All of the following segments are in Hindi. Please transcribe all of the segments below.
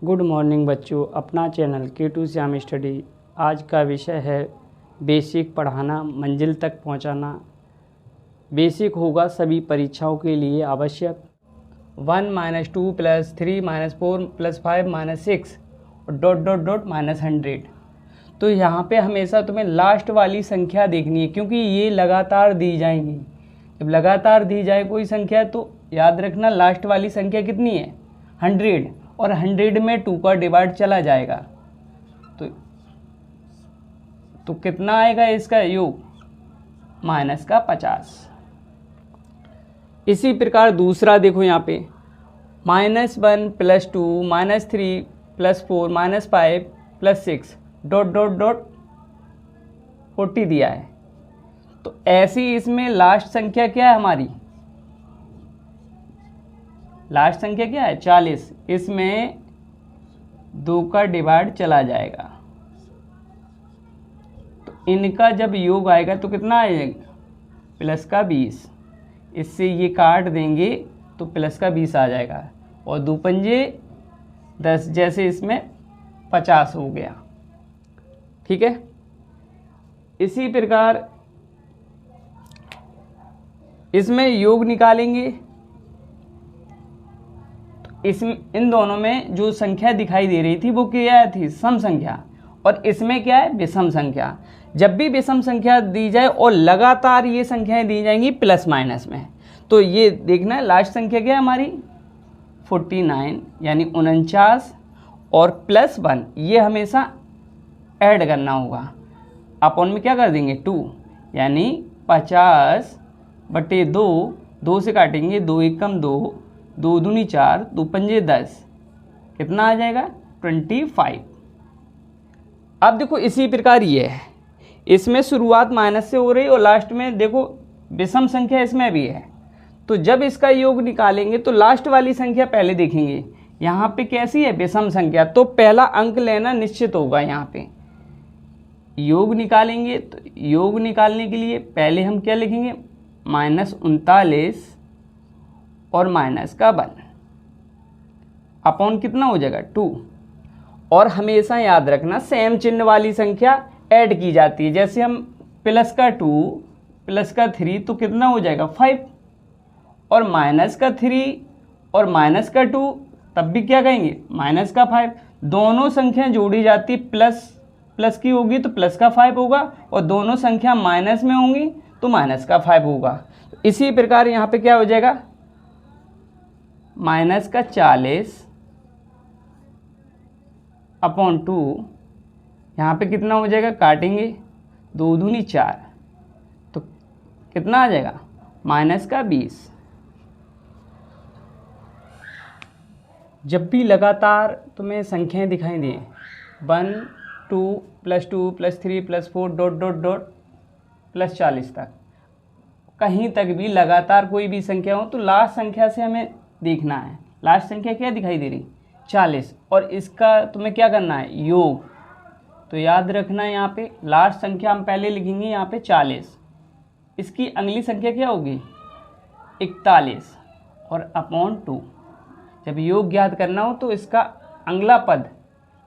गुड मॉर्निंग बच्चों, अपना चैनल K2 श्याम स्टडी। आज का विषय है बेसिक पढ़ाना, मंजिल तक पहुंचाना। बेसिक होगा सभी परीक्षाओं के लिए आवश्यक। 1 - 2 + 3 - 4 + 5 - 6 -100। तो यहाँ पे हमेशा तुम्हें लास्ट वाली संख्या देखनी है, क्योंकि ये लगातार दी जाएंगी। जब लगातार दी जाए कोई संख्या तो याद रखना लास्ट वाली संख्या कितनी है, 100, और 100 में 2 का डिवाइड चला जाएगा तो कितना आएगा इसका योग, -50। इसी प्रकार दूसरा देखो यहाँ पे -1 + 2 - 3 + 4 - 5 + 6 ... 40 दिया है। तो ऐसी इसमें लास्ट संख्या क्या है, हमारी लास्ट संख्या क्या है, 40। इसमें 2 का डिवाइड चला जाएगा तो इनका जब योग आएगा तो कितना आएगा, +20। इससे ये काट देंगे तो +20 आ जाएगा, और 2 पंजे 10, जैसे इसमें 50 हो गया। ठीक है। इसी प्रकार इसमें योग निकालेंगे तो इन दोनों में जो संख्या दिखाई दे रही थी वो क्या थी, सम संख्या, और इसमें क्या है, विषम संख्या। जब भी विषम संख्या दी जाए और लगातार ये संख्याएं दी जाएंगी प्लस माइनस में, तो ये देखना है लास्ट संख्या क्या है हमारी, 49 यानी 49, और +1 ये हमेशा ऐड करना होगा। अपॉन में क्या कर देंगे, 2, यानी 50/2, 2 से काटेंगे, 2 एकम 2, 2 दूनी 4, 2 पंजे 10, कितना आ जाएगा, 25। अब देखो इसी प्रकार ये है, इसमें शुरुआत माइनस से हो रही और लास्ट में देखो विषम संख्या इसमें भी है। तो जब इसका योग निकालेंगे तो लास्ट वाली संख्या पहले देखेंगे, यहाँ पे कैसी है, विषम संख्या, तो पहला अंक लेना निश्चित होगा। यहाँ पे योग निकालेंगे तो योग निकालने के लिए पहले हम क्या लिखेंगे, -39 और -1 अपॉन कितना हो जाएगा, 2। और हमेशा याद रखना सेम चिन्ह वाली संख्या ऐड की जाती है। जैसे हम +2 +3 तो कितना हो जाएगा, 5, और -3 और -2 तब भी क्या कहेंगे, -5। दोनों संख्या जोड़ी जाती, प्लस की होगी तो +5 होगा, और दोनों संख्या माइनस में होंगी तो -5 होगा। तो इसी प्रकार यहाँ पे क्या हो जाएगा, -40 अपॉन 2, यहाँ पे कितना हो जाएगा, काटेंगे, 2 दूनी 4, तो कितना आ जाएगा, -20। जब भी लगातार तुम्हें संख्याएं दिखाई दें, 1 2 + 2 + 3 + 4 ... +40 तक, कहीं तक भी लगातार कोई भी संख्या हो तो लास्ट संख्या से हमें देखना है। लास्ट संख्या क्या दिखाई दे रही, 40, और इसका तुम्हें क्या करना है, योग। तो याद रखना है यहाँ पे लास्ट संख्या हम पहले लिखेंगे, यहाँ पे 40, इसकी अगली संख्या क्या होगी, 41, और अपॉन 2। जब योग ज्ञात करना हो तो इसका अगला पद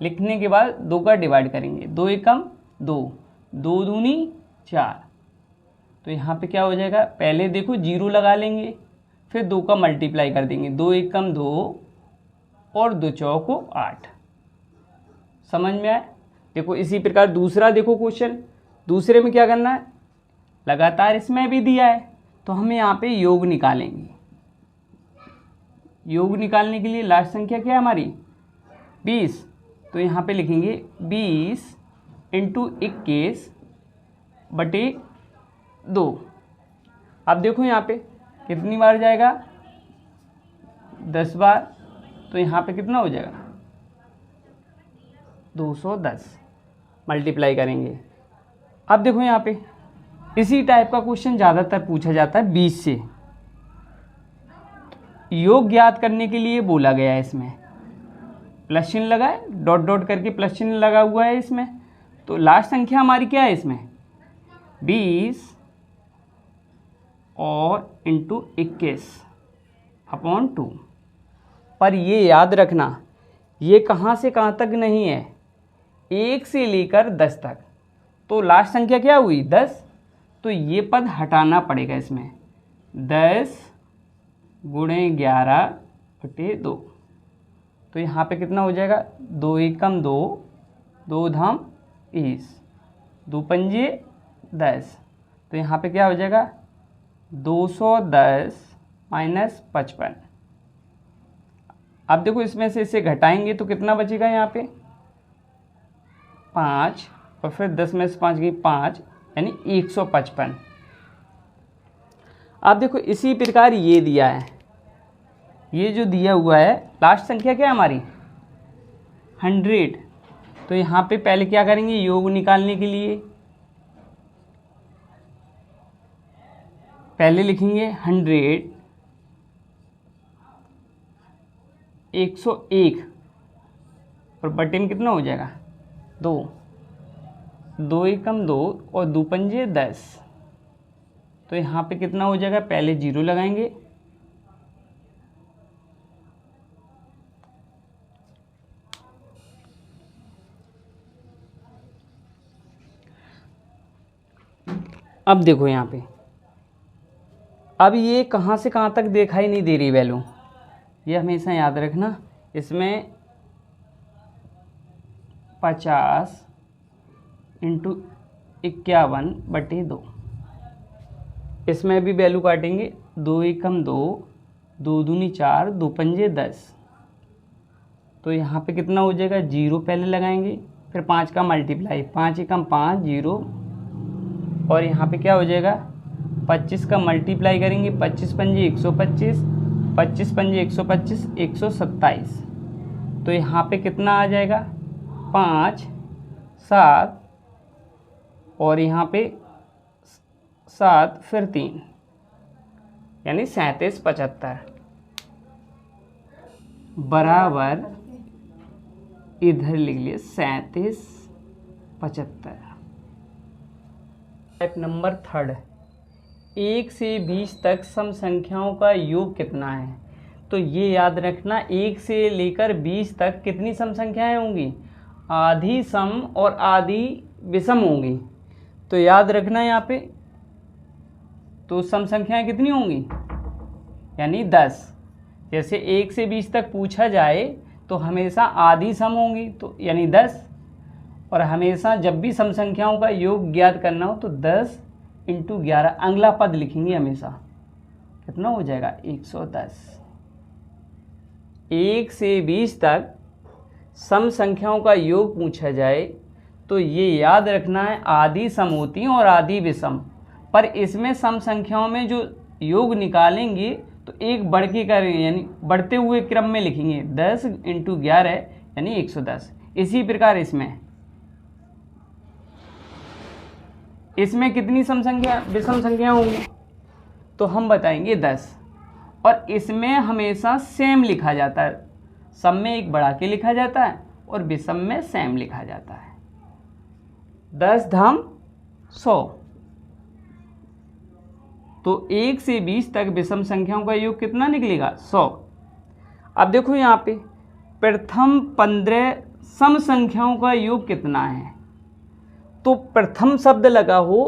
लिखने के बाद 2 का डिवाइड करेंगे, 2 एकम 2, 2 दूनी 4, तो यहाँ पे क्या हो जाएगा, पहले देखो 0 लगा लेंगे, फिर 2 का मल्टीप्लाई कर देंगे, 2 एकम 2 और 2 चौको 8। समझ में आए। देखो इसी प्रकार दूसरा देखो क्वेश्चन, दूसरे में क्या करना है, लगातार इसमें भी दिया है तो हम यहाँ पे योग निकालेंगे। योग निकालने के लिए लास्ट संख्या क्या है हमारी, 20, तो यहाँ पे लिखेंगे 20 × 21/2। अब देखो यहाँ पे कितनी बार जाएगा, 10 बार, तो यहाँ पे कितना हो जाएगा, 210। मल्टीप्लाई करेंगे। अब देखो यहाँ पे इसी टाइप का क्वेश्चन ज़्यादातर पूछा जाता है 20 से। योग ज्ञात करने के लिए बोला गया है, इसमें प्लस चिन्ह लगा है, डॉट करके प्लस चिन्ह लगा हुआ है इसमें। तो लास्ट संख्या हमारी क्या है इसमें, 20 और × 21/2। पर ये याद रखना ये कहाँ से कहाँ तक नहीं है, 1 से लेकर 10 तक। तो लास्ट संख्या क्या हुई 10, तो ये पद हटाना पड़ेगा इसमें। 10 गुणे 11/2, तो यहाँ पे कितना हो जाएगा, 2 एकम 2, 2 धाम 20, 2 पंजे 10, तो यहाँ पे क्या हो जाएगा 210 माइनस 55। अब देखो इसमें से इसे घटाएंगे तो कितना बचेगा यहाँ पे 5, और फिर 10 में से 5 गई 5, यानी 155। अब देखो इसी प्रकार ये दिया है, ये जो दिया हुआ है लास्ट संख्या क्या है हमारी 100। तो यहाँ पे पहले क्या करेंगे, योग निकालने के लिए पहले लिखेंगे 100 101, और बटे में कितना हो जाएगा 2, 2 एकम 2 और 2 पंजे 10, तो यहाँ पे कितना हो जाएगा, पहले 0 लगाएंगे, अब देखो यहाँ पे, अब ये कहाँ से कहाँ तक दिखाई नहीं दे रही वैल्यू, ये हमेशा याद रखना। इसमें 50 × 51/2, इसमें भी वैल्यू काटेंगे, 2 एकम 2, 2 दूनी 4, 2 पंजे 10, तो यहाँ पे कितना हो जाएगा 0 पहले लगाएंगे, फिर 5 का मल्टीप्लाई, 5 एकम 5 0, और यहाँ पे क्या हो जाएगा 25 का मल्टीप्लाई करेंगे, 25 पंजे 125, 25 पंजे 125, 127, तो यहाँ पे कितना आ जाएगा 5 7, और यहाँ पे 7 फिर 3, यानी 37 75 बराबर, इधर लिख लिए 37 75। टाइप नंबर 3, 1 से 20 तक सम संख्याओं का योग कितना है। तो ये याद रखना, 1 से लेकर 20 तक कितनी सम संख्याएं होंगी, आधी सम और आधी विषम होंगी। तो याद रखना यहाँ पे, तो सम संख्याएं कितनी होंगी, यानी 10। जैसे 1 से 20 तक पूछा जाए तो हमेशा आधी सम होंगी, तो यानी 10, और हमेशा जब भी सम संख्याओं का योग ज्ञात करना हो तो 10 × 11 अगला पद लिखेंगे हमेशा, कितना हो जाएगा 110। 1 से 20 तक सम संख्याओं का योग पूछा जाए तो ये याद रखना है, आधी सम होती हैं और आधी विषम, पर इसमें सम संख्याओं में जो योग निकालेंगे तो एक बढ़ के करेंगे, यानी बढ़ते हुए क्रम में लिखेंगे, 10 × 11 यानी 110। इसी प्रकार इसमें कितनी सम संख्या विषम संख्या होंगी, तो हम बताएंगे 10, और इसमें हमेशा सेम लिखा जाता है, सम में एक बढ़ा के लिखा जाता है और विषम में सेम लिखा जाता है। 10 धाम 100, तो 1 से 20 तक विषम संख्याओं का योग कितना निकलेगा 100। अब देखो यहाँ पे प्रथम 15 सम संख्याओं का योग कितना है, तो प्रथम शब्द लगा हो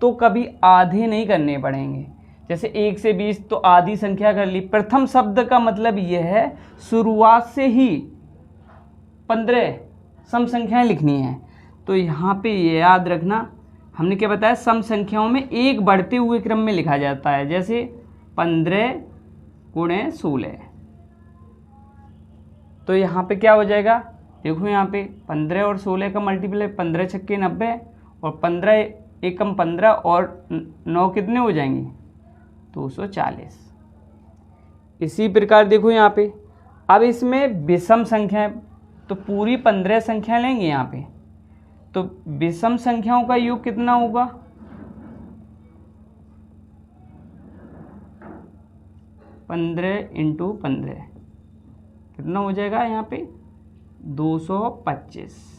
तो कभी आधे नहीं करने पड़ेंगे। जैसे 1 से 20 तो आधी संख्या कर ली, प्रथम शब्द का मतलब यह है शुरुआत से ही 15 सम संख्याएं लिखनी है। तो यहाँ पे ये याद रखना, हमने क्या बताया, सम संख्याओं में एक बढ़ते हुए क्रम में लिखा जाता है, जैसे 15 × 16, तो यहाँ पे क्या हो जाएगा, देखो यहाँ पे 15 और 16 का मल्टीप्लाई, 15 छक्के 90, और 15 एकम 15 और 9 कितने हो जाएंगे 240। इसी प्रकार देखो यहाँ पे, अब इसमें विषम संख्या, तो पूरी 15 संख्या लेंगे यहाँ पे, तो विषम संख्याओं का योग कितना होगा, 15 × 15 कितना हो जाएगा यहाँ पे 225।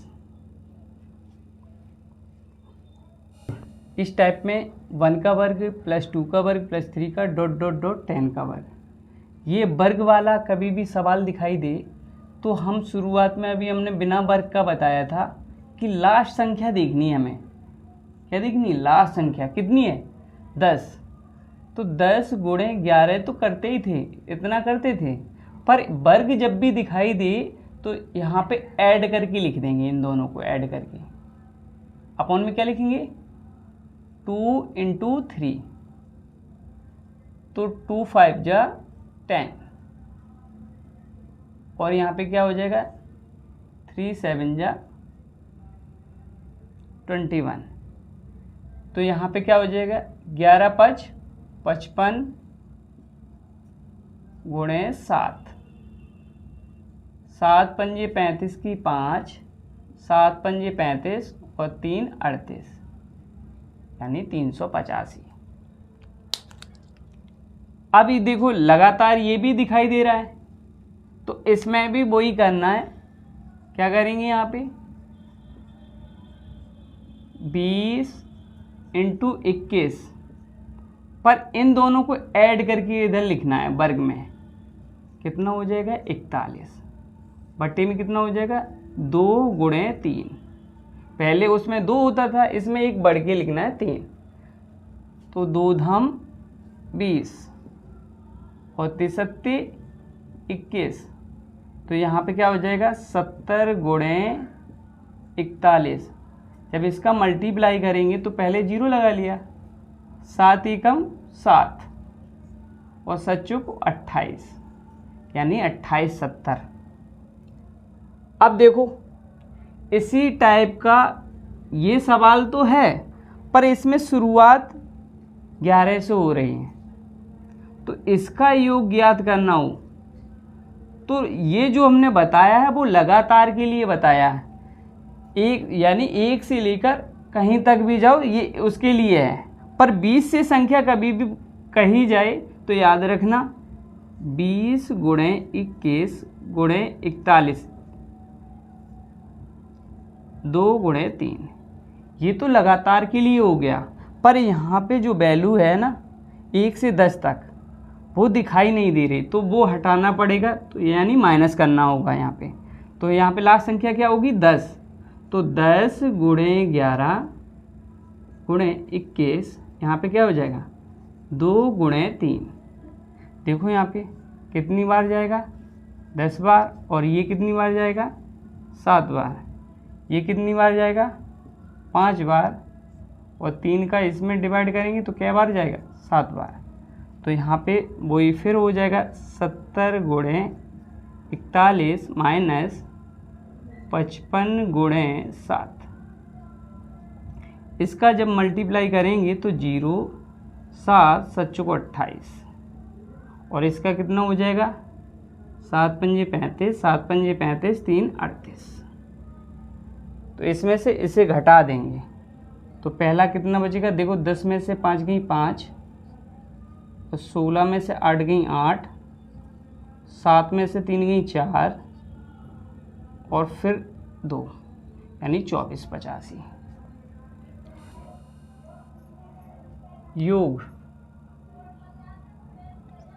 इस टाइप में 1 का वर्ग प्लस 2 का वर्ग प्लस 3 का ... 10 का वर्ग, ये वर्ग वाला कभी भी सवाल दिखाई दे तो हम शुरुआत में अभी हमने बिना वर्ग का बताया था कि लास्ट संख्या देखनी है हमें। क्या देखनी? लास्ट संख्या कितनी है? 10। तो 10 गुणे 11 तो करते ही थे, इतना करते थे, पर वर्ग जब भी दिखाई दे तो यहाँ पे ऐड करके लिख देंगे, इन दोनों को ऐड करके। अपॉन में क्या लिखेंगे? 2 × 3, तो 2 5 जा 10, और यहाँ पे क्या हो जाएगा? 3 7 जा 21। तो यहाँ पे क्या हो जाएगा? 11 5 55 गुणे 7, 7 पंजे 35 की 5, 7 पंजे 35 और 3 38, यानी 385। अब ये देखो लगातार ये भी दिखाई दे रहा है, तो इसमें भी वही करना है। क्या करेंगे यहाँ पे? 20 × 21, पर इन दोनों को ऐड करके इधर लिखना है वर्ग में। कितना हो जाएगा? 41। बट्टे में कितना हो जाएगा? 2 गुणे 3। पहले उसमें 2 होता था, इसमें एक बढ़ के लिखना है 3। तो 2 धम 20 और 3 सत्ते 21। तो यहाँ पे क्या हो जाएगा? 70 गुणे 41। जब इसका मल्टीप्लाई करेंगे तो पहले 0 लगा लिया, 7 एकम 7 और 7 चौक 28, यानी 28 70। अब देखो इसी टाइप का ये सवाल तो है, पर इसमें शुरुआत 11 से हो रही है, तो इसका योग ज्ञात करना हो तो ये जो हमने बताया है वो लगातार के लिए बताया है। एक यानी 1 से लेकर कहीं तक भी जाओ ये उसके लिए है, पर 20 से संख्या कभी भी कही जाए तो याद रखना 20 गुणे 21 गुणे 41, 2 गुणे 3, ये तो लगातार के लिए हो गया। पर यहाँ पे जो वैल्यू है ना 1 से 10 तक वो दिखाई नहीं दे रही, तो वो हटाना पड़ेगा, तो यानी माइनस करना होगा यहाँ पे। तो यहाँ पे लास्ट संख्या क्या होगी? 10। तो 10 गुणे 11 गुणे 21, यहाँ पे क्या हो जाएगा? 2 गुणे 3। देखो यहाँ पे कितनी बार जाएगा? 10 बार। और ये कितनी बार जाएगा? 7 बार। ये कितनी बार जाएगा? 5 बार। और 3 का इसमें डिवाइड करेंगे तो क्या बार जाएगा? 7 बार। तो यहाँ पे वही फिर हो जाएगा 70 गुणे 41 माइनस 55 गुणे 7। इसका जब मल्टीप्लाई करेंगे तो 0 7 7 को 28, और इसका कितना हो जाएगा? 7 पंजे 35, 7 पंजे 35, 3 38। तो इसमें से इसे घटा देंगे तो पहला कितना बचेगा? देखो 10 में से 5 गई 5, तो 16 में से 8 गई 8, 7 में से 3 गई 4, और फिर 2, यानी 2485। योग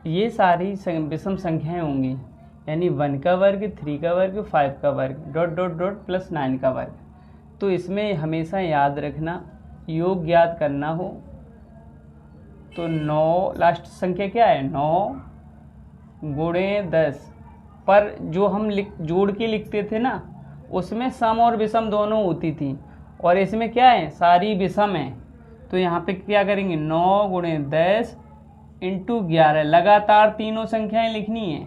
ये सारी विषम संख्याएं होंगी, यानी 1 का वर्ग, 3 का वर्ग, 5 का वर्ग, डॉट डॉट डॉट प्लस 9 का वर्ग। तो इसमें हमेशा याद रखना योग ज्ञात करना हो तो 9 लास्ट संख्या क्या है? 9 गुणे 10, पर जो हम जोड़ के लिखते थे ना उसमें सम और विषम दोनों होती थी, और इसमें क्या है? सारी विषम है। तो यहाँ पे क्या करेंगे? 9 गुणे 10 इंटू 11, लगातार तीनों संख्याएं लिखनी है,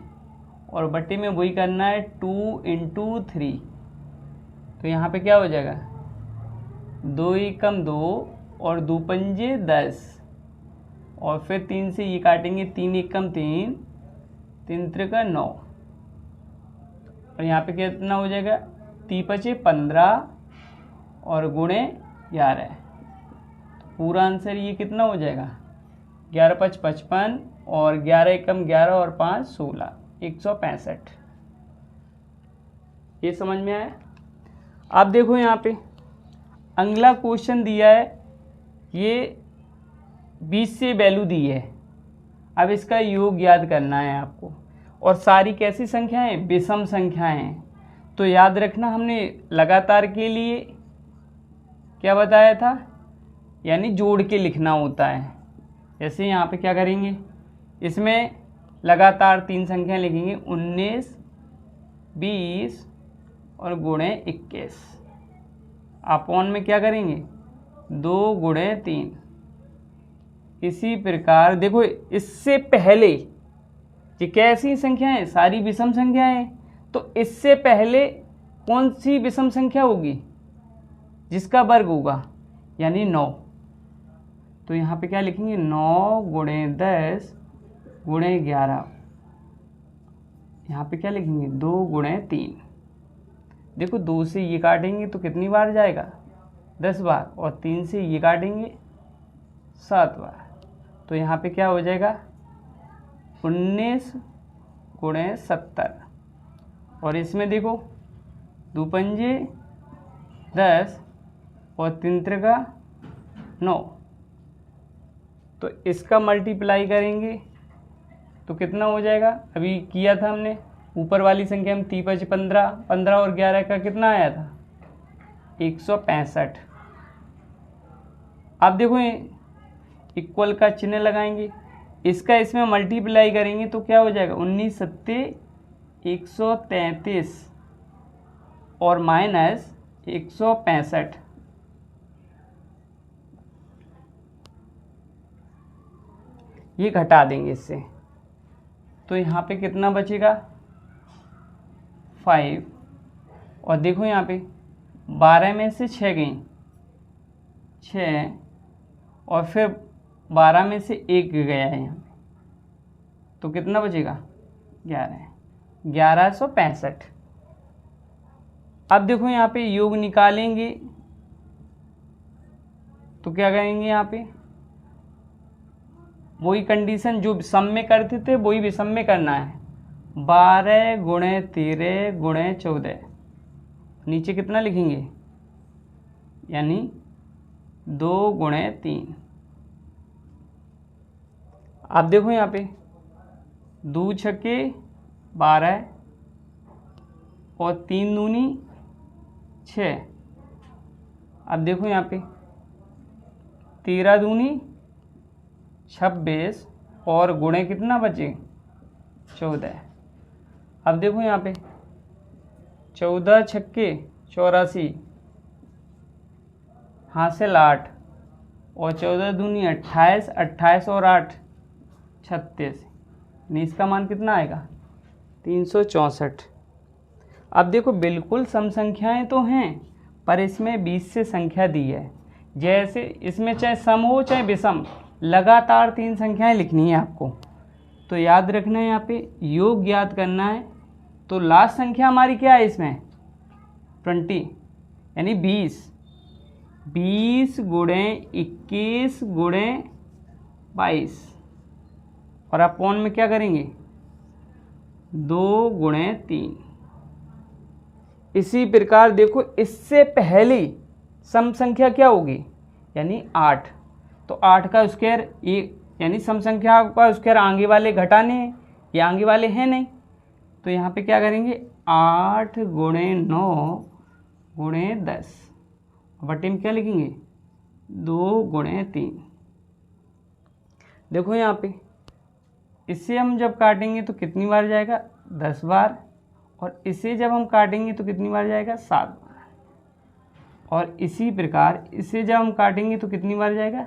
और बट्टे में वही करना है 2 × 3। तो यहाँ पे क्या हो जाएगा? 2 एकम 2 और 2 पंजे 10, और फिर 3 से ये काटेंगे, 3 एकम 3, 3 त्रिका 9, और यहाँ पे कितना हो जाएगा? 3 पचे 15 और गुणे 11। तो पूरा आंसर ये कितना हो जाएगा? 11 5 55 और 11 एकम 11 और 5 16, 165। ये समझ में आया? आप देखो यहाँ पे अगला क्वेश्चन दिया है, ये 20 से वैल्यू दी है, अब इसका योग याद करना है आपको। और सारी कैसी संख्याएं, विषम संख्याएं। तो याद रखना हमने लगातार के लिए क्या बताया था, यानी जोड़ के लिखना होता है। जैसे यहाँ पे क्या करेंगे, इसमें लगातार 3 संख्याएं लिखेंगे 19, 20 और गुणे 21। अपॉन में क्या करेंगे 2 गुणे 3। इसी प्रकार देखो इससे पहले ये कैसी संख्याएं, सारी विषम संख्याएं। तो इससे पहले कौन सी विषम संख्या होगी, जिसका वर्ग होगा, यानी 9। तो यहाँ पे क्या लिखेंगे 9 गुणे 10 गुणे 11। यहाँ पे क्या लिखेंगे 2 गुणे 3। देखो 2 से ये काटेंगे तो कितनी बार जाएगा 10 बार, और 3 से ये काटेंगे 7 बार। तो यहाँ पे क्या हो जाएगा 19 गुणे 70। और इसमें देखो 2 पंजे 10 और 3 त्रिका 9। तो इसका मल्टीप्लाई करेंगे तो कितना हो जाएगा, अभी किया था हमने ऊपर वाली संख्या में 3 5 15, 15 और 11 का कितना आया था 165। अब देखो इक्वल का चिन्ह लगाएंगे, इसका इसमें मल्टीप्लाई करेंगे तो क्या हो जाएगा 19 सत्ते 133 और माइनस 165। ये घटा देंगे इससे, तो यहाँ पे कितना बचेगा 5। और देखो यहाँ पे 12 में से 6 गई 6, और फिर 12 में से 1 गया है यहाँ पे, तो कितना बचेगा 1165। अब देखो यहाँ पे योग निकालेंगे तो क्या करेंगे, यहाँ पे वही कंडीशन जो सम में करते थे वही विषम में करना है। 12 गुणे 13 गुणे 14, नीचे कितना लिखेंगे, यानी 2 गुणे 3। अब देखो यहाँ पे 2 छक्के 12 और 3 दूनी 6। अब देखो यहाँ पे 13 दूनी 26 और गुणे कितना बचे 14। अब देखो यहाँ पे 14 छक्के 84, हासिल 8 और 14 दूनी 28, 28 और 8 36, इसका मान कितना आएगा 364। अब देखो बिल्कुल सम संख्याएं तो हैं, पर इसमें 20 से संख्या दी है। जैसे इसमें चाहे सम हो चाहे विषम, लगातार 3 संख्याएं लिखनी है आपको। तो याद रखना है यहाँ पे योग ज्ञात करना है। तो लास्ट संख्या हमारी क्या है इसमें 20, यानी 20 गुणे 21 गुणे 22, और अपॉन में क्या करेंगे 2 गुणे 3। इसी प्रकार देखो इससे पहले सम संख्या क्या होगी, यानी 8। तो 8 का स्क्वायर ये, यानी सम संख्या का स्क्वायर आगे वाले घटाने हैं, ये आगे वाले हैं नहीं। तो यहाँ पे क्या करेंगे 8 गुणे 9 गुणे 10, बटे में क्या लिखेंगे 2 गुणे 3। देखो यहाँ पे इससे हम जब काटेंगे तो कितनी बार जाएगा 10 बार, और इसे जब हम काटेंगे तो कितनी बार जाएगा 7 बार, और इसी प्रकार इसे जब हम काटेंगे तो कितनी बार जाएगा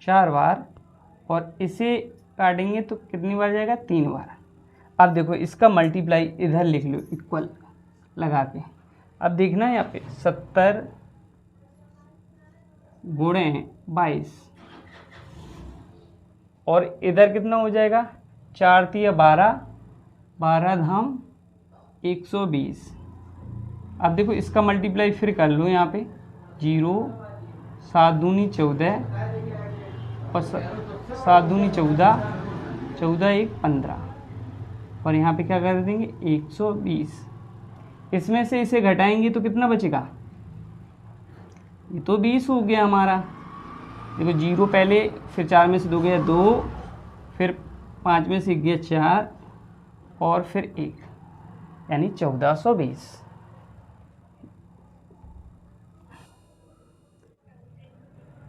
4 बार, और इसे काटेंगे तो कितनी बार जाएगा 3 बार। अब देखो इसका मल्टीप्लाई इधर लिख लो इक्वल लगा के। अब देखना है यहाँ पे 70 गुणे 22, और इधर कितना हो जाएगा 4 3 12, 12 धाम 120। अब देखो इसका मल्टीप्लाई फिर कर लो यहाँ पे 0, 7 दूनी 14 और 7 दूनी 14, 14 1 15, और यहाँ पे क्या कर देंगे 120। इसमें से इसे घटाएंगे तो कितना बचेगा, ये तो 20 हो गया हमारा। देखो 0 पहले, फिर 4 में से 2 गया 2, फिर 5 में से गया 4, और फिर 1 यानी 1420।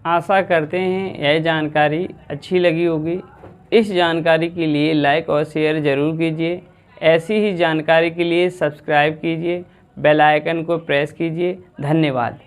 आशा करते हैं यह जानकारी अच्छी लगी होगी। इस जानकारी के लिए लाइक और शेयर ज़रूर कीजिए। ऐसी ही जानकारी के लिए सब्सक्राइब कीजिए, बेल आइकन को प्रेस कीजिए। धन्यवाद।